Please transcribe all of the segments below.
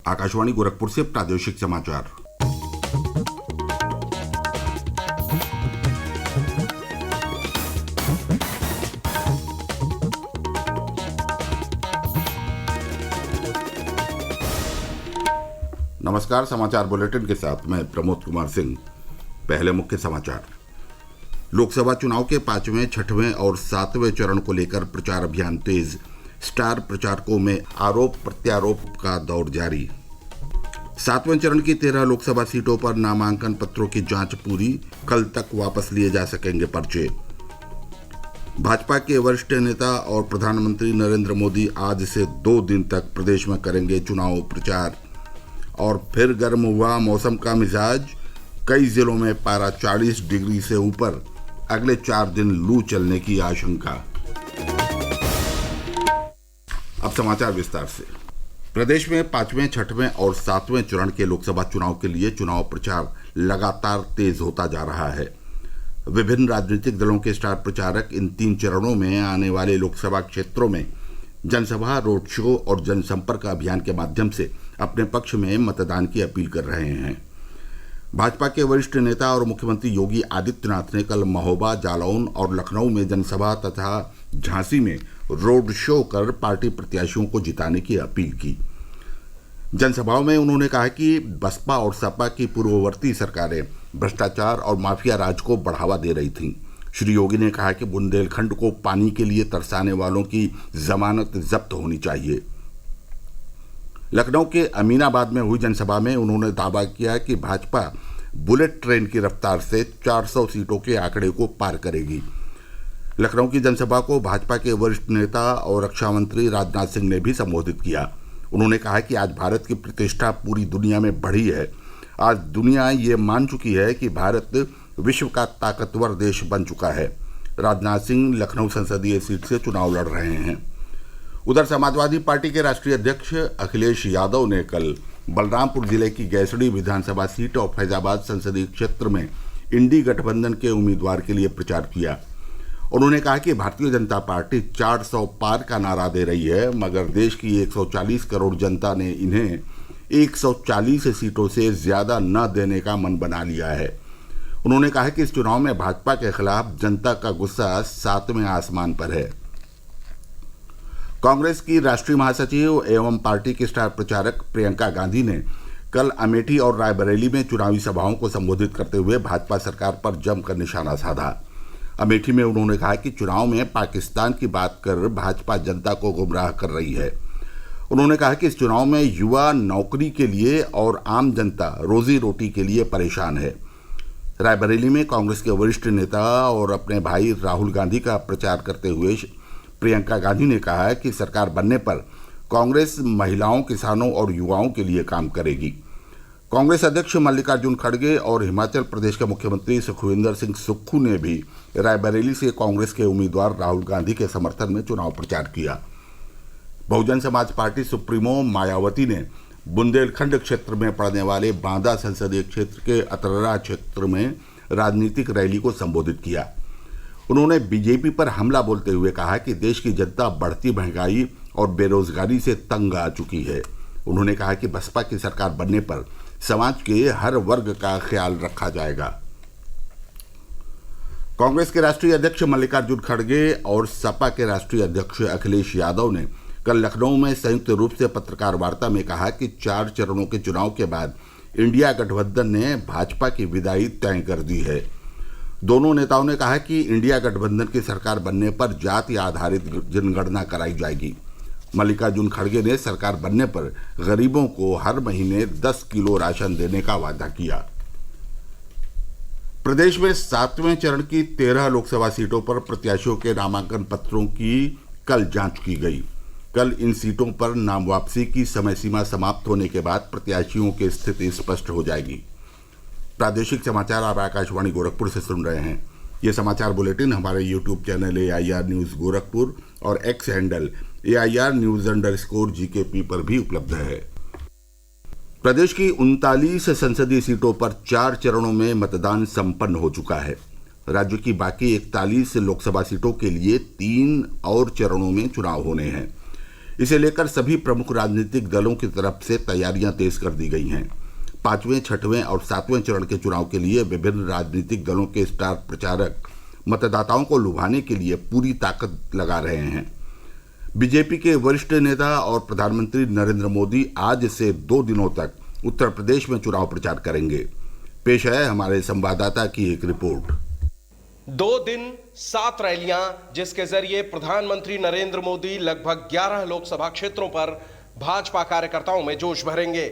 आकाशवाणी गोरखपुर से प्रादेशिक समाचार। नमस्कार। समाचार बुलेटिन के साथ मैं प्रमोद कुमार सिंह। पहले मुख्य समाचार। लोकसभा चुनाव के 5वें, 6वें और 7वें चरण को लेकर प्रचार अभियान तेज। स्टार प्रचारकों में आरोप प्रत्यारोप का दौर जारी। 7वें चरण की 13 लोकसभा सीटों पर नामांकन पत्रों की जांच पूरी। कल तक वापस लिए जा सकेंगे पर्चे। भाजपा के वरिष्ठ नेता और प्रधानमंत्री नरेंद्र मोदी आज से 2 दिन तक प्रदेश में करेंगे चुनाव प्रचार। और फिर गर्म हुआ मौसम का मिजाज। कई जिलों में पारा 40 डिग्री से ऊपर। अगले 4 दिन लू चलने की आशंका। अब समाचार विस्तार से। प्रदेश में 5वें, 6वें और 7वें चरण के लोकसभा चुनाव के लिए चुनाव प्रचार लगातार तेज होता जा रहा है। विभिन्न राजनीतिक दलों के स्टार प्रचारक इन 3 चरणों में आने वाले लोकसभा क्षेत्रों में जनसभा, रोड शो और जनसंपर्क अभियान के माध्यम से अपने पक्ष में मतदान की अपील कर रहे हैं। भाजपा के वरिष्ठ नेता और मुख्यमंत्री योगी आदित्यनाथ ने कल महोबा, जालौन और लखनऊ में जनसभा तथा झांसी में रोड शो कर पार्टी प्रत्याशियों को जिताने की अपील की। जनसभाओं में उन्होंने कहा कि बसपा और सपा की पूर्ववर्ती सरकारें भ्रष्टाचार और माफिया राज को बढ़ावा दे रही थीं। श्री योगी ने कहा कि बुंदेलखंड को पानी के लिए तरसाने वालों की जमानत जब्त होनी चाहिए। लखनऊ के अमीनाबाद में हुई जनसभा में उन्होंने दावा किया कि भाजपा बुलेट ट्रेन की रफ्तार से 400 सीटों के आंकड़े को पार करेगी। लखनऊ की जनसभा को भाजपा के वरिष्ठ नेता और रक्षा मंत्री राजनाथ सिंह ने भी संबोधित किया। उन्होंने कहा कि आज भारत की प्रतिष्ठा पूरी दुनिया में बढ़ी है। आज दुनिया ये मान चुकी है कि भारत विश्व का ताकतवर देश बन चुका है। राजनाथ सिंह लखनऊ संसदीय सीट से चुनाव लड़ रहे हैं। उधर समाजवादी पार्टी के राष्ट्रीय अध्यक्ष अखिलेश यादव ने कल बलरामपुर जिले की गैसड़ी विधानसभा सीट और फैजाबाद संसदीय क्षेत्र में इंडी गठबंधन के उम्मीदवार के लिए प्रचार किया। उन्होंने कहा कि भारतीय जनता पार्टी 400 पार का नारा दे रही है, मगर देश की 140 करोड़ जनता ने इन्हें 140 सीटों से ज्यादा न देने का मन बना लिया है। उन्होंने कहा कि इस चुनाव में भाजपा के खिलाफ जनता का गुस्सा 7वें आसमान पर है। कांग्रेस की राष्ट्रीय महासचिव एवं पार्टी की स्टार प्रचारक प्रियंका गांधी ने कल अमेठी और रायबरेली में चुनावी सभाओं को संबोधित करते हुए भाजपा सरकार पर जमकर निशाना साधा। अमेठी में उन्होंने कहा कि चुनाव में पाकिस्तान की बात कर भाजपा जनता को गुमराह कर रही है। उन्होंने कहा कि इस चुनाव में युवा नौकरी के लिए और आम जनता रोजी रोटी के लिए परेशान है। रायबरेली में कांग्रेस के वरिष्ठ नेता और अपने भाई राहुल गांधी का प्रचार करते हुए प्रियंका गांधी ने कहा कि सरकार बनने पर कांग्रेस महिलाओं, किसानों और युवाओं के लिए काम करेगी। कांग्रेस अध्यक्ष मल्लिकार्जुन खड़गे और हिमाचल प्रदेश के मुख्यमंत्री सुखविंदर सिंह सुक्खू ने भी रायबरेली से कांग्रेस के उम्मीदवार राहुल गांधी के समर्थन में चुनाव प्रचार किया। बहुजन समाज पार्टी सुप्रीमो मायावती ने बुंदेलखंड क्षेत्र में पड़ने वाले बांदा संसदीय क्षेत्र के अतर्रा क्षेत्र में राजनीतिक रैली को संबोधित किया। उन्होंने बीजेपी पर हमला बोलते हुए कहा कि देश की जनता बढ़ती महंगाई और बेरोजगारी से तंग आ चुकी है। उन्होंने कहा कि बसपा की सरकार बनने पर समाज के हर वर्ग का ख्याल रखा जाएगा। कांग्रेस के राष्ट्रीय अध्यक्ष मल्लिकार्जुन खड़गे और सपा के राष्ट्रीय अध्यक्ष अखिलेश यादव ने कल लखनऊ में संयुक्त रूप से पत्रकार वार्ता में कहा कि 4 चरणों के चुनाव के बाद इंडिया गठबंधन ने भाजपा की विदाई तय कर दी है। दोनों नेताओं ने कहा कि इंडिया गठबंधन की सरकार बनने पर जाति आधारित जनगणना कराई जाएगी। मल्लिकार्जुन खड़गे ने सरकार बनने पर गरीबों को हर महीने 10 किलो राशन देने का वादा किया। प्रदेश में 7वें चरण की 13 लोकसभा सीटों पर प्रत्याशियों के नामांकन पत्रों की कल जांच की गई। कल इन सीटों पर नाम वापसी की समय सीमा समाप्त होने के बाद प्रत्याशियों की स्थिति स्पष्ट हो जाएगी। प्रादेशिक समाचार आप आकाशवाणी गोरखपुर से सुन रहे हैं। ये समाचार बुलेटिन हमारे YouTube channel AIR news Gorakhpur और एक्स हैंडल AIR न्यूज़_GKP पर भी उपलब्ध है। प्रदेश की 39 संसदीय सीटों पर 4 चरणों में मतदान संपन्न हो चुका है। राज्य की बाकी 41 लोकसभा सीटों के लिए 3 और चरणों में चुनाव होने हैं। इसे लेकर सभी प्रमुख राजनीतिक दलों की तरफ से तैयारियां तेज कर दी गई हैं। 5वें, 6वें और 7वें चरण के चुनाव के लिए विभिन्न राजनीतिक दलों के स्टार प्रचारक मतदाताओं को लुभाने के लिए पूरी ताकत लगा रहे हैं। बीजेपी के वरिष्ठ नेता और प्रधानमंत्री नरेंद्र मोदी आज से 2 दिनों तक उत्तर प्रदेश में चुनाव प्रचार करेंगे। पेश है हमारे संवाददाता की एक रिपोर्ट। 2 दिन 7 रैलियां, जिसके जरिए प्रधानमंत्री नरेंद्र मोदी लगभग 11 लोकसभा क्षेत्रों पर भाजपा कार्यकर्ताओं में जोश भरेंगे।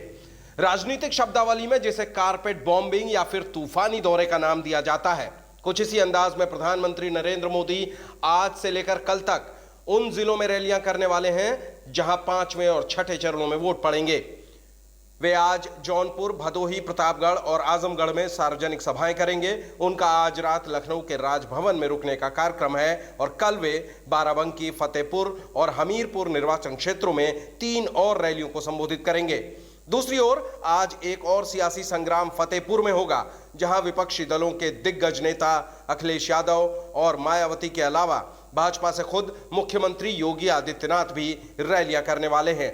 राजनीतिक शब्दावली में जिसे कारपेट बॉम्बिंग या फिर तूफानी दौरे का नाम दिया जाता है, कुछ इसी अंदाज में प्रधानमंत्री नरेंद्र मोदी आज से लेकर कल तक उन जिलों में रैलियां करने वाले हैं जहां 5वें और 6ठे चरणों में वोट पड़ेंगे। वे आज जौनपुर, भदोही, प्रतापगढ़ और आजमगढ़ में सार्वजनिक सभाएं करेंगे। उनका आज रात लखनऊ के राजभवन में रुकने का कार्यक्रम है और कल वे बाराबंकी, फतेहपुर और हमीरपुर निर्वाचन क्षेत्रों में 3 और रैलियों को संबोधित करेंगे। दूसरी ओर आज एक और सियासी संग्राम फतेहपुर में होगा, जहां विपक्षी दलों के दिग्गज नेता अखिलेश यादव और मायावती के अलावा भाजपा से खुद मुख्यमंत्री योगी आदित्यनाथ भी रैलियां करने वाले हैं।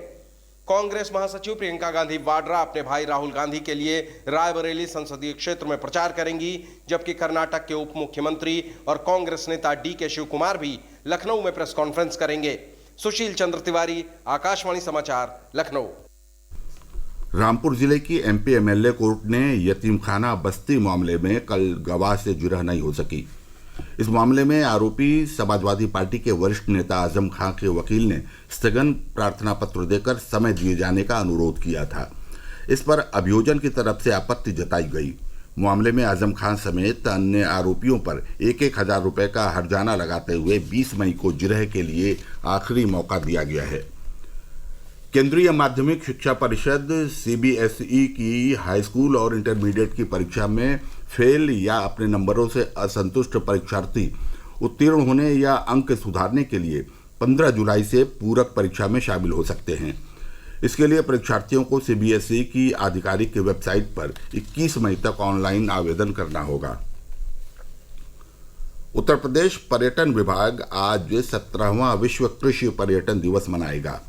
कांग्रेस महासचिव प्रियंका गांधी वाड्रा अपने भाई राहुल गांधी के लिए रायबरेली संसदीय क्षेत्र में प्रचार करेंगी, जबकि कर्नाटक के उप मुख्यमंत्री और कांग्रेस नेता DK शिव कुमार भी लखनऊ में प्रेस कॉन्फ्रेंस करेंगे। सुशील चंद्र तिवारी, आकाशवाणी समाचार, लखनऊ। रामपुर जिले की MP MLA कोर्ट ने यतीमखाना बस्ती मामले में कल गवाह से जिरह नहीं हो सकी। इस मामले में आरोपी समाजवादी पार्टी के वरिष्ठ नेता आजम खां के वकील ने स्थगन प्रार्थना पत्र देकर समय दिए जाने का अनुरोध किया था। इस पर अभियोजन की तरफ से आपत्ति जताई गई। मामले में आजम खां समेत अन्य आरोपियों पर 1,000 रुपये का हर्जाना लगाते हुए 20 मई को जिरह के लिए आखिरी मौका दिया गया है। केंद्रीय माध्यमिक शिक्षा परिषद CBSE की हाईस्कूल और इंटरमीडिएट की परीक्षा में फेल या अपने नंबरों से असंतुष्ट परीक्षार्थी उत्तीर्ण होने या अंक सुधारने के लिए 15 जुलाई से पूरक परीक्षा में शामिल हो सकते हैं। इसके लिए परीक्षार्थियों को CBSE की आधिकारिक वेबसाइट पर 21 मई तक ऑनलाइन आवेदन करना होगा। उत्तर प्रदेश पर्यटन विभाग आज 17वां विश्व कृषि पर्यटन दिवस मनाएगा।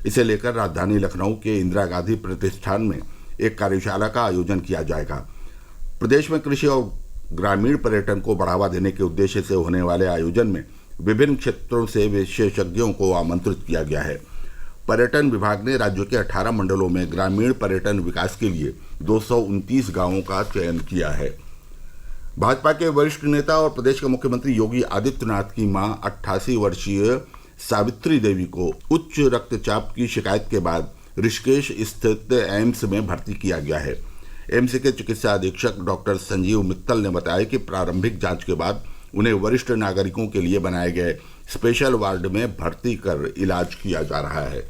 इसे लेकर राजधानी लखनऊ के इंदिरा गांधी प्रतिष्ठान में एक कार्यशाला का आयोजन किया जाएगा। प्रदेश में कृषि और ग्रामीण पर्यटन को बढ़ावा देने के उद्देश्य से होने वाले आयोजन में विभिन्न क्षेत्रों से विशेषज्ञों को आमंत्रित किया गया है। पर्यटन विभाग ने राज्य के 18 मंडलों में ग्रामीण पर्यटन विकास के लिए 229 गांवों का चयन किया है। भाजपा के वरिष्ठ नेता और प्रदेश के मुख्यमंत्री योगी आदित्यनाथ की मां 88 वर्षीय सावित्री देवी को उच्च रक्तचाप की शिकायत के बाद ऋषिकेश स्थित एम्स में भर्ती किया गया है। एम्स के चिकित्सा अधीक्षक डॉक्टर संजीव मित्तल ने बताया कि प्रारंभिक जांच के बाद उन्हें वरिष्ठ नागरिकों के लिए बनाए गए स्पेशल वार्ड में भर्ती कर इलाज किया जा रहा है।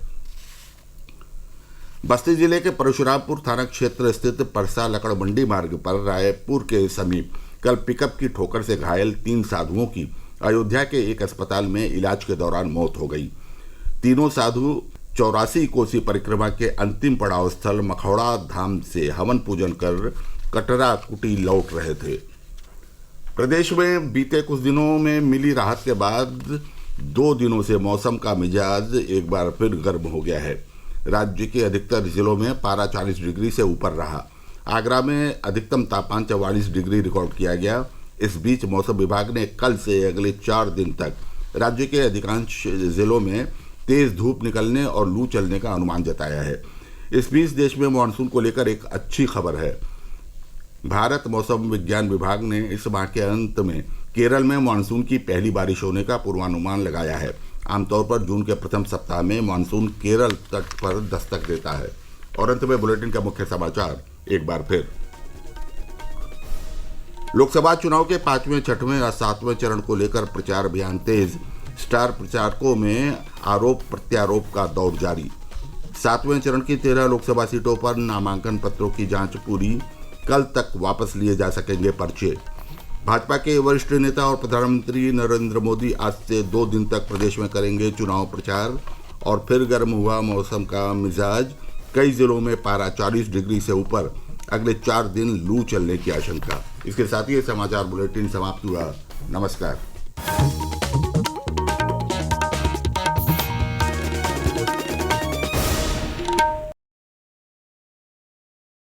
बस्ती जिले के परशुरामपुर थाना क्षेत्र स्थित परसा लकड़ मंडी मार्ग पर रायपुर के समीप कल पिकअप की ठोकर से घायल 3 साधुओं की अयोध्या के एक अस्पताल में इलाज के दौरान मौत हो गई। तीनों साधु 84 कोसी परिक्रमा के अंतिम पड़ाव स्थल मखौड़ा धाम से हवन पूजन कर कटरा कुटी लौट रहे थे। प्रदेश में बीते कुछ दिनों में मिली राहत के बाद 2 दिनों से मौसम का मिजाज एक बार फिर गर्म हो गया है। राज्य के अधिकतर जिलों में पारा 40 डिग्री से ऊपर रहा। आगरा में अधिकतम तापमान 44 डिग्री रिकॉर्ड किया गया। इस बीच मौसम विभाग ने कल से अगले 4 दिन तक राज्य के अधिकांश जिलों में तेज धूप निकलने और लू चलने का अनुमान जताया है। इस बीच देश में मानसून को लेकर एक अच्छी खबर है। भारत मौसम विज्ञान विभाग ने इस माह के अंत में केरल में मानसून की पहली बारिश होने का पूर्वानुमान लगाया है। आमतौर पर जून के प्रथम सप्ताह में मानसून केरल तट पर दस्तक देता है। और अंत में बुलेटिन का मुख्य समाचार एक बार फिर। लोकसभा चुनाव के 5वें, 6वें और 7वें चरण को लेकर प्रचार अभियान तेज। स्टार प्रचारकों में आरोप प्रत्यारोप का दौर जारी। 7वें चरण की 13 लोकसभा सीटों पर नामांकन पत्रों की जांच पूरी। कल तक वापस लिए जा सकेंगे पर्चे। भाजपा के वरिष्ठ नेता और प्रधानमंत्री नरेंद्र मोदी आज से 2 दिन तक प्रदेश में करेंगे चुनाव प्रचार। और फिर गर्म हुआ मौसम का मिजाज। कई जिलों में पारा 40 डिग्री से ऊपर। अगले 4 दिन लू चलने की आशंका। इसके साथ ही समाचार बुलेटिन समाप्त हुआ। नमस्कार।